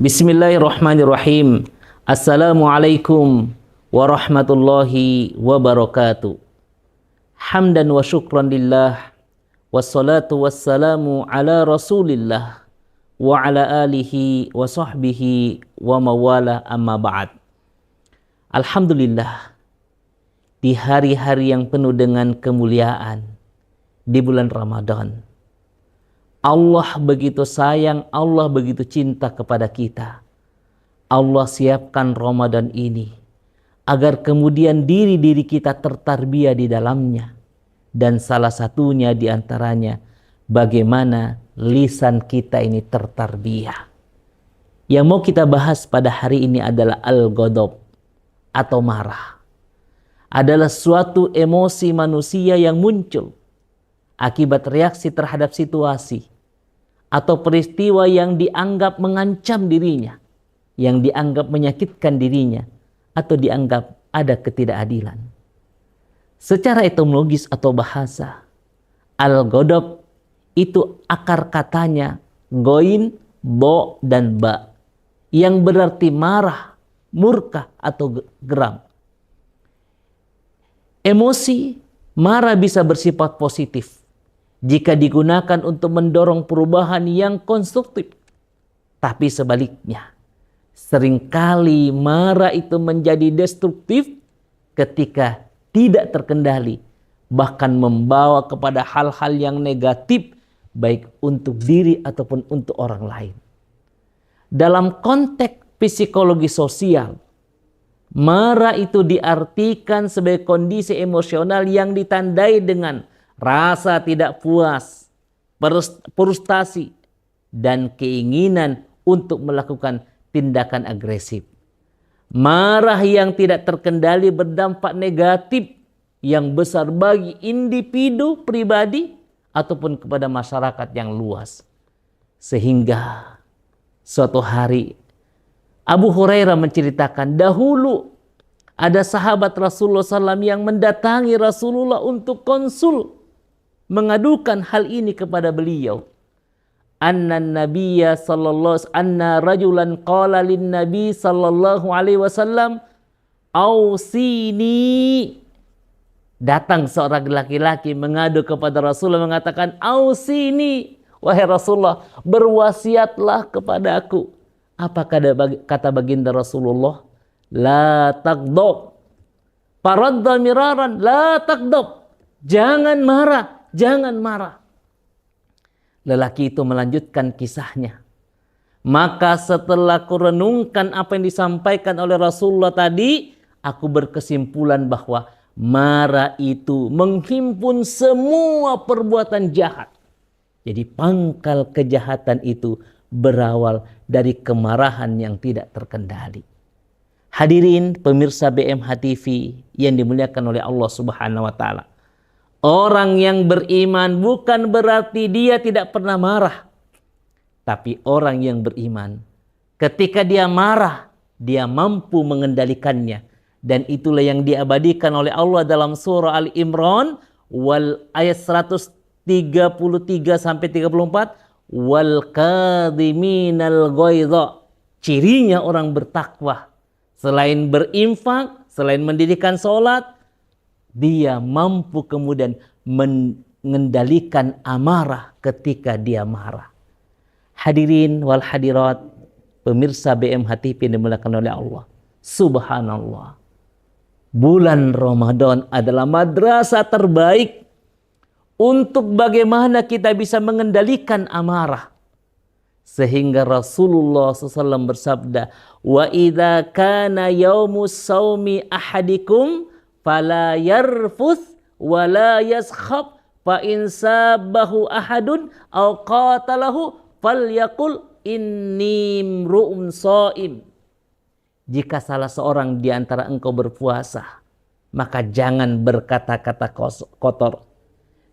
Bismillahirrahmanirrahim. Assalamualaikum warahmatullahi wabarakatuh. Hamdan wa syukran lillah. Wassalatu wassalamu ala rasulillah. Wa ala alihi wa sahbihi wa mawala amma ba'd. Alhamdulillah, di hari-hari yang penuh dengan kemuliaan, di bulan Ramadan, Allah begitu sayang, Allah begitu cinta kepada kita. Allah siapkan Ramadan ini agar kemudian diri-diri kita tertarbiyah di dalamnya. Dan salah satunya di antaranya bagaimana lisan kita ini tertarbiyah. Yang mau kita bahas pada hari ini adalah al-ghadab atau marah. Adalah suatu emosi manusia yang muncul akibat reaksi terhadap situasi atau peristiwa yang dianggap mengancam dirinya, yang dianggap menyakitkan dirinya, atau dianggap ada ketidakadilan. Secara etimologis atau bahasa, al-ghadab itu akar katanya goin, bo, dan ba, yang berarti marah, murka, atau geram. Emosi marah bisa bersifat positif jika digunakan untuk mendorong perubahan yang konstruktif. Tapi sebaliknya, seringkali marah itu menjadi destruktif ketika tidak terkendali, bahkan membawa kepada hal-hal yang negatif, baik untuk diri ataupun untuk orang lain. Dalam konteks psikologi sosial, marah itu diartikan sebagai kondisi emosional yang ditandai dengan rasa tidak puas, frustasi, dan keinginan untuk melakukan tindakan agresif. Marah yang tidak terkendali berdampak negatif yang besar bagi individu pribadi ataupun kepada masyarakat yang luas. Sehingga suatu hari Abu Hurairah menceritakan, dahulu ada sahabat Rasulullah SAW yang mendatangi Rasulullah untuk konsul, mengadukan hal ini kepada beliau. Anna nabiyya sallallahu anna rajulan qala lin nabi sallallahu alaihi wasallam ausini. Datang seorang laki-laki mengadu kepada Rasulullah mengatakan, ausini, wahai Rasulullah, berwasiatlah kepada aku. Apa kata baginda Rasulullah? La taghdab. Faradda miraran, la taghdab. Jangan marah, jangan marah. Lelaki itu melanjutkan kisahnya. Maka setelah kurenungkan apa yang disampaikan oleh Rasulullah tadi, aku berkesimpulan bahwa marah itu menghimpun semua perbuatan jahat. Jadi pangkal kejahatan itu berawal dari kemarahan yang tidak terkendali. Hadirin pemirsa BMH TV yang dimuliakan oleh Allah Subhanahu wa taala. Orang yang beriman bukan berarti dia tidak pernah marah. Tapi orang yang beriman, ketika dia marah, dia mampu mengendalikannya. Dan itulah yang diabadikan oleh Allah dalam surah Al-Imran ayat 133 sampai 34. Wal kadhiminal ghaidha. Cirinya orang bertakwa, selain berinfak, selain mendirikan sholat, dia mampu kemudian mengendalikan amarah ketika dia marah. Hadirin wal hadirat, pemirsa BMH TV yang dimuliakan oleh Allah. Subhanallah. Bulan Ramadan adalah madrasah terbaik untuk bagaimana kita bisa mengendalikan amarah. Sehingga Rasulullah SAW bersabda, wa idza kana yaumus saumi ahadikum fala yarfuth wa la yaskhab fa in sabahu ahadun aw qatalahu falyaqul inni mru'un shaim. Jika salah seorang di antara engkau berpuasa, maka jangan berkata-kata kotor,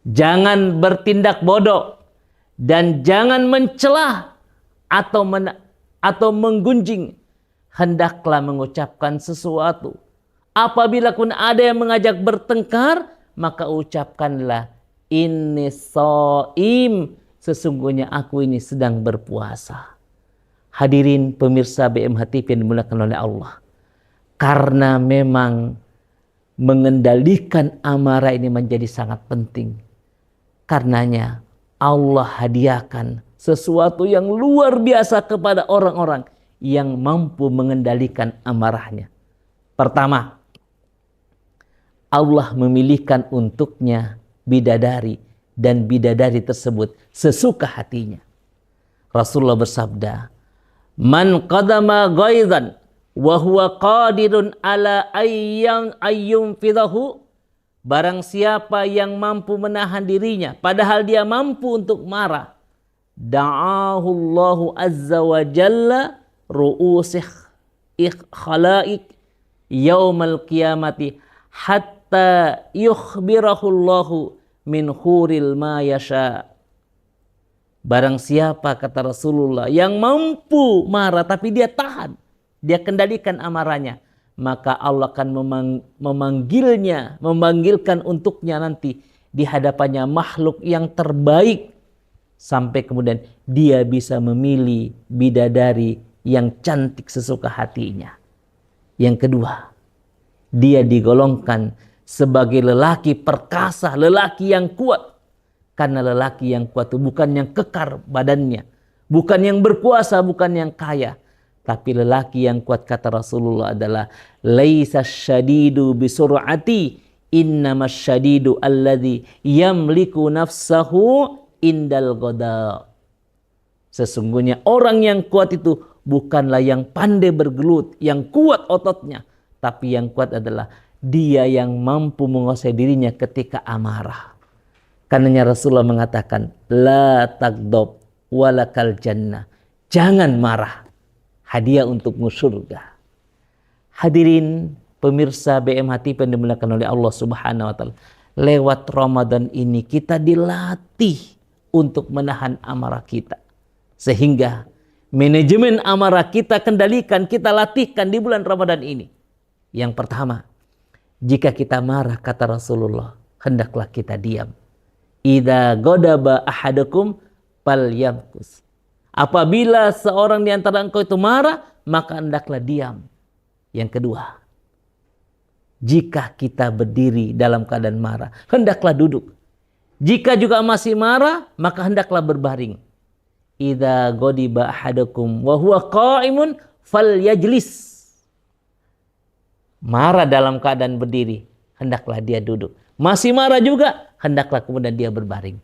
jangan bertindak bodoh, dan jangan mencelah atau menggunjing. Hendaklah mengucapkan sesuatu. Apabila pun ada yang mengajak bertengkar, maka ucapkanlah, inni shaim, sesungguhnya aku ini sedang berpuasa. Hadirin pemirsa BMH TV yang dimuliakan oleh Allah. Karena memang mengendalikan amarah ini menjadi sangat penting. Karenanya Allah hadiahkan sesuatu yang luar biasa kepada orang-orang yang mampu mengendalikan amarahnya. Pertama, Allah memilihkan untuknya bidadari, dan bidadari tersebut sesuka hatinya. Rasulullah bersabda, "Man qadama ghaizan wa huwa qadirun ala ayyum fidahu." Barang siapa yang mampu menahan dirinya padahal dia mampu untuk marah, da'ahu Allahu azza wa jalla ru'usih khalaik yaumal qiyamati hatta yukhbirahu Allahu min khuril ma yasha. Barang siapa, kata Rasulullah, yang mampu marah tapi dia tahan, dia kendalikan amarahnya, maka Allah akan memanggilkan untuknya nanti di hadapannya makhluk yang terbaik, sampai kemudian dia bisa memilih bidadari yang cantik sesuka hatinya. Yang kedua, dia digolongkan sebagai lelaki perkasa, lelaki yang kuat. Karena lelaki yang kuat itu bukan yang kekar badannya, bukan yang berkuasa, bukan yang kaya. Tapi lelaki yang kuat, kata Rasulullah, adalah laisa syadidu bisur'ati, innamas syadidu alladzi yamliku nafsahu indal ghada. Sesungguhnya orang yang kuat itu bukanlah yang pandai bergelut, yang kuat ototnya, tapi yang kuat adalah dia yang mampu menguasai dirinya ketika amarah. Karenanya Rasulullah mengatakan, la tagdob walakal jannah. Jangan marah, hadiah untukmu surga. Hadirin pemirsa BMH TV yang dimuliakan oleh Allah Subhanahu wa taala. Lewat Ramadan ini kita dilatih untuk menahan amarah kita. Sehingga manajemen amarah kita kendalikan, kita latihkan di bulan Ramadan ini. Yang pertama, jika kita marah, kata Rasulullah, hendaklah kita diam. Idza ghadaba ahadukum falyamkus. Apabila seorang di antara engkau itu marah, maka hendaklah diam. Yang kedua, jika kita berdiri dalam keadaan marah, hendaklah duduk. Jika juga masih marah, maka hendaklah berbaring. Idza ghadiba ahadukum wa huwa qa'imun falyajlis. Marah dalam keadaan berdiri, hendaklah dia duduk. Masih marah juga, hendaklah kemudian dia berbaring.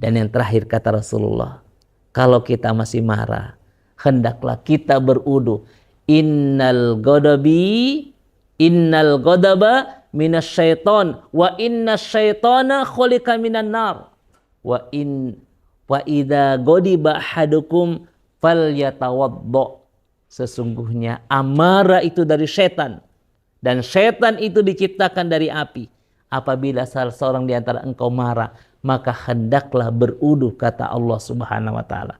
Dan yang terakhir, kata Rasulullah, kalau kita masih marah, hendaklah kita berudu. Innal ghadaba minasyaiton wa inna syaitana khuliqa minan nar. Wa idza ghadiba ahadukum falyatawaddo. Sesungguhnya amarah itu dari setan, dan setan itu diciptakan dari api. Apabila salah seorang di antara engkau marah, maka hendaklah berudu, kata Allah Subhanahu wa taala.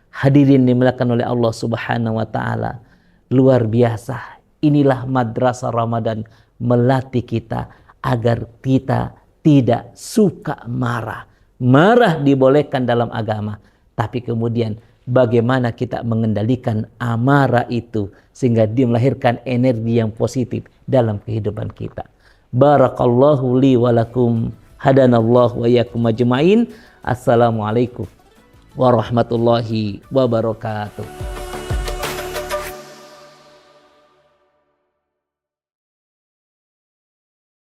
Hadirin dimuliakan oleh Allah Subhanahu wa taala. Luar biasa. Inilah madrasah Ramadan, melatih kita agar kita tidak suka marah. Marah dibolehkan dalam agama, tapi kemudian bagaimana kita mengendalikan amarah itu sehingga dia melahirkan energi yang positif dalam kehidupan kita. Barakallahu li wa lakum, hadanallahu wa iyyakum ajmain. Assalamualaikum warahmatullahi wabarakatuh.